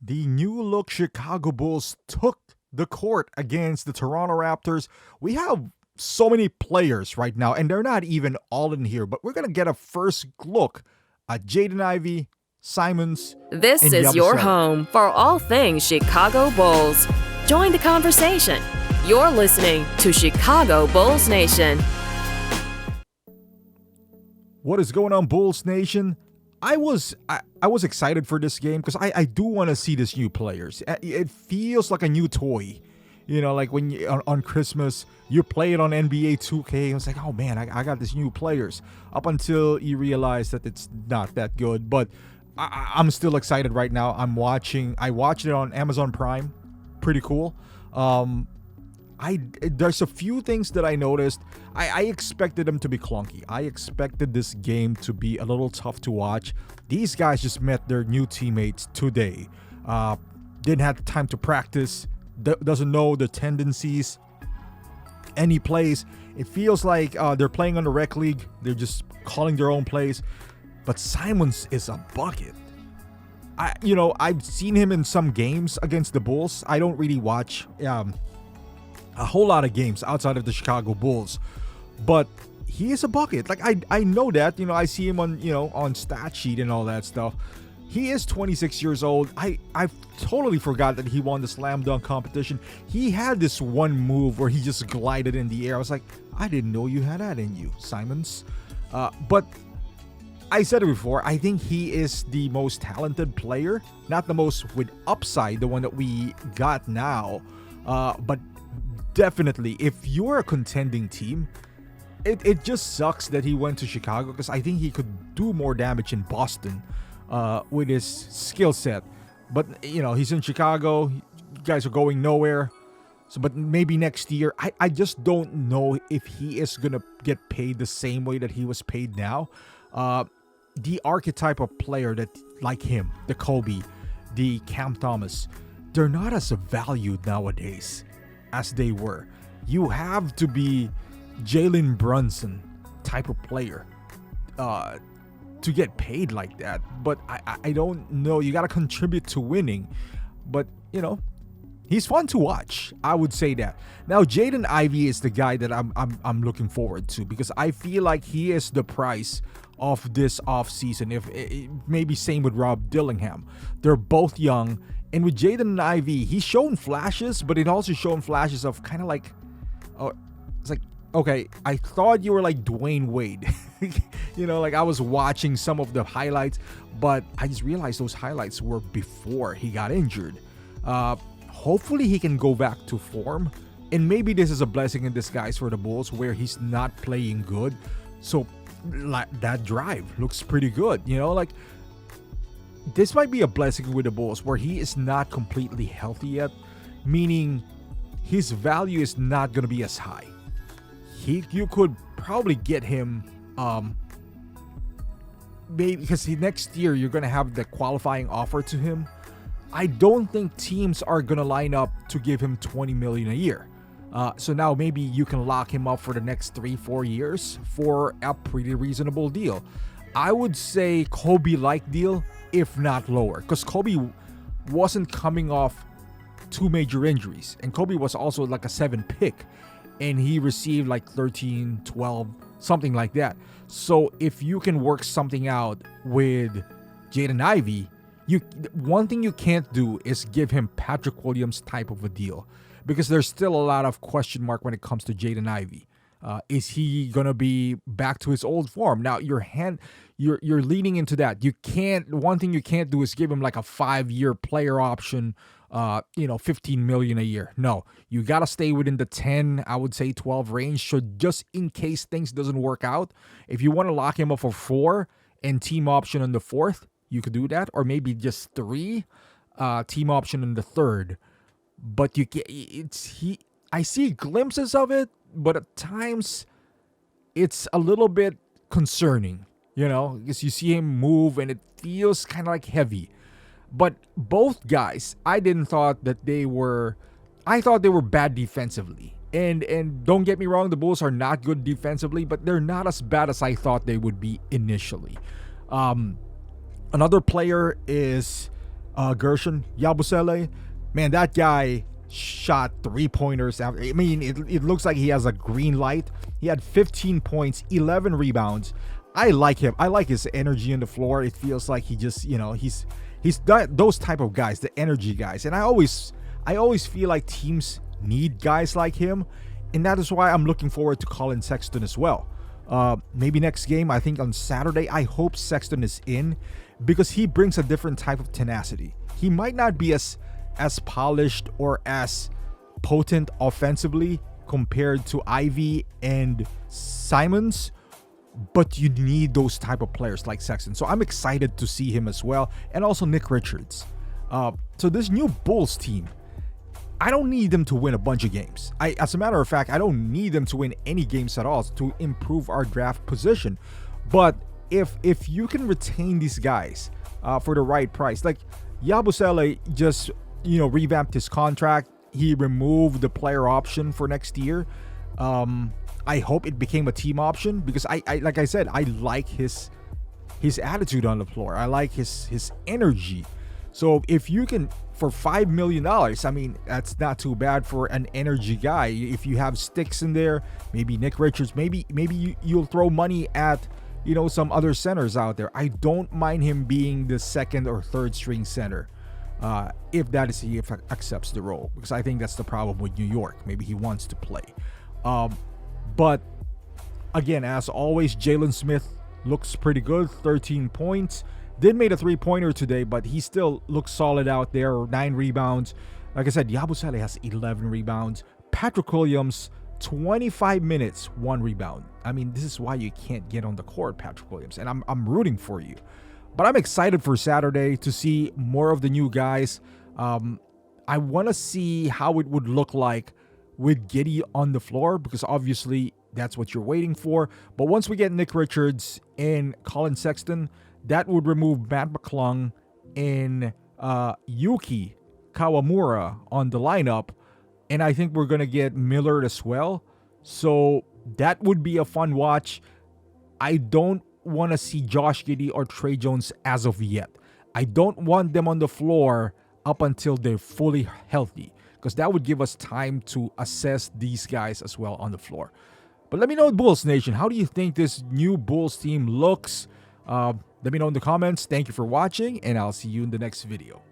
The new look Chicago Bulls took the court against the Toronto Raptors. We have so many players right now, and they're not even all in here, but we're going to get a first look at Jaden Ivey, Simons, This and is your Yabusele. home for all things Chicago Bulls. Join the conversation. You're listening to Chicago Bulls Nation. What is going on, Bulls Nation? I was excited for this game because I do want to see these new players. It feels like a new toy. You know, like when you, on Christmas, you play it on NBA 2K. I was like, oh man, I got these new players. Up until you realize that it's not that good. But I'm still excited right now. I watched it on Amazon Prime. Pretty cool. There's a few things that I noticed. I expected them to be clunky. I expected this game to be a little tough to watch. These guys just met their new teammates today. Didn't have time to practice. Doesn't know the tendencies. Any plays. It feels like they're playing on the rec league. They're just calling their own plays. But Simons is a bucket. I've seen him in some games against the Bulls. I don't really watch a whole lot of games outside of the Chicago Bulls, but he is a bucket. Like I know that, I see him on stat sheet and all that stuff. He is 26 years old. I totally forgot that he won the slam dunk competition. He had this one move where he just glided in the air. I was like, I didn't know you had that in you, Simons. But I said it before, I think he is the most talented player, not the most with upside, the one that we got now, but definitely, if you're a contending team, it just sucks that he went to Chicago because I think he could do more damage in Boston with his skill set. But, he's in Chicago. You guys are going nowhere. So, but maybe next year, I just don't know if he is going to get paid the same way that he was paid now. The archetype of player that like him, the Kobe, the Cam Thomas, they're not as valued nowadays as they were. You have to be Jalen Brunson type of player to get paid like that. But I don't know. You got to contribute to winning. But, he's fun to watch. I would say that. Now, Jaden Ivey is the guy that I'm looking forward to because I feel like he is the price of this offseason. Maybe same with Rob Dillingham. They're both young. And with Jaden Ivey, he's shown flashes, but it also shown flashes of kind of like, it's like, okay, I thought you were like Dwayne Wade. Like I was watching some of the highlights, but I just realized those highlights were before he got injured. Hopefully he can go back to form. And maybe this is a blessing in disguise for the Bulls where he's not playing good. So that drive looks pretty good. This might be a blessing with the Bulls where he is not completely healthy yet, meaning his value is not going to be as high. You could probably get him maybe because next year you're going to have the qualifying offer to him. I don't think teams are going to line up to give him $20 million a year. So now maybe you can lock him up for the next 3-4 years for a pretty reasonable deal. I would say Kobe-like deal, if not lower, because Kobe wasn't coming off 2 major injuries, and Kobe was also like a 7 pick, and he received like 13, 12, something like that. So if you can work something out with Jaden Ivey, one thing you can't do is give him Patrick Williams type of a deal, because there's still a lot of question mark when it comes to Jaden Ivey. Is he gonna be back to his old form? Now you're leaning into that. One thing you can't do is give him like a 5-year player option, $15 million a year. No, you gotta stay within the 10, I would say 12 range. So just in case things doesn't work out, if you want to lock him up for 4 and team option on the 4th, you could do that, or maybe just 3, team option on the 3rd. But I see glimpses of it, but at times it's a little bit concerning, because you see him move and it feels kind of like heavy. But both guys, I thought they were bad defensively. And don't get me wrong, the Bulls are not good defensively, but they're not as bad as I thought they would be initially. Another player is Gershon Yabusele, man, that guy shot 3-pointers. I mean, it looks like he has a green light. He had 15 points, 11 rebounds. I like him. I like his energy on the floor. It feels like he just, he's those type of guys, the energy guys. And I always feel like teams need guys like him, and that is why I'm looking forward to Colin Sexton as well. Maybe next game, I think on Saturday, I hope Sexton is in, because he brings a different type of tenacity. He might not be as polished or as potent offensively compared to Ivy and Simons, but you need those type of players like Sexton. So I'm excited to see him as well, and also Nick Richards. So this new Bulls team, I don't need them to win a bunch of games. As a matter of fact, I don't need them to win any games at all to improve our draft position. But if you can retain these guys for the right price, like Yabusele just revamped his contract. He removed the player option for next year. I hope it became a team option, because I like I said, I like his attitude on the floor. I like his energy. So if you can, for $5 million, I mean, that's not too bad for an energy guy. If you have sticks in there, maybe Nick Richards, maybe you'll throw money at some other centers out there. I don't mind him being the second or third string center, if he accepts the role, because I think that's the problem with New York. Maybe he wants to play. But again, as always, Jalen Smith looks pretty good. 13 points. Did made a 3-pointer today, but he still looks solid out there. 9 rebounds. Like I said, Yabusele has 11 rebounds. Patrick Williams, 25 minutes, 1 rebound. I mean, this is why you can't get on the court, Patrick Williams. And I'm rooting for you. But I'm excited for Saturday to see more of the new guys. I want to see how it would look like with Giddey on the floor, because obviously that's what you're waiting for. But once we get Nick Richards and Colin Sexton, that would remove Matt McClung and Yuki Kawamura on the lineup. And I think we're going to get Millard as well. So that would be a fun watch. I don't want to see Josh Giddey or Trey Jones as of yet. I don't want them on the floor up until they're fully healthy, because that would give us time to assess these guys as well on the floor. But let me know, Bulls Nation, how do you think this new Bulls team looks? Let me know in the comments. Thank you for watching, and I'll see you in the next video.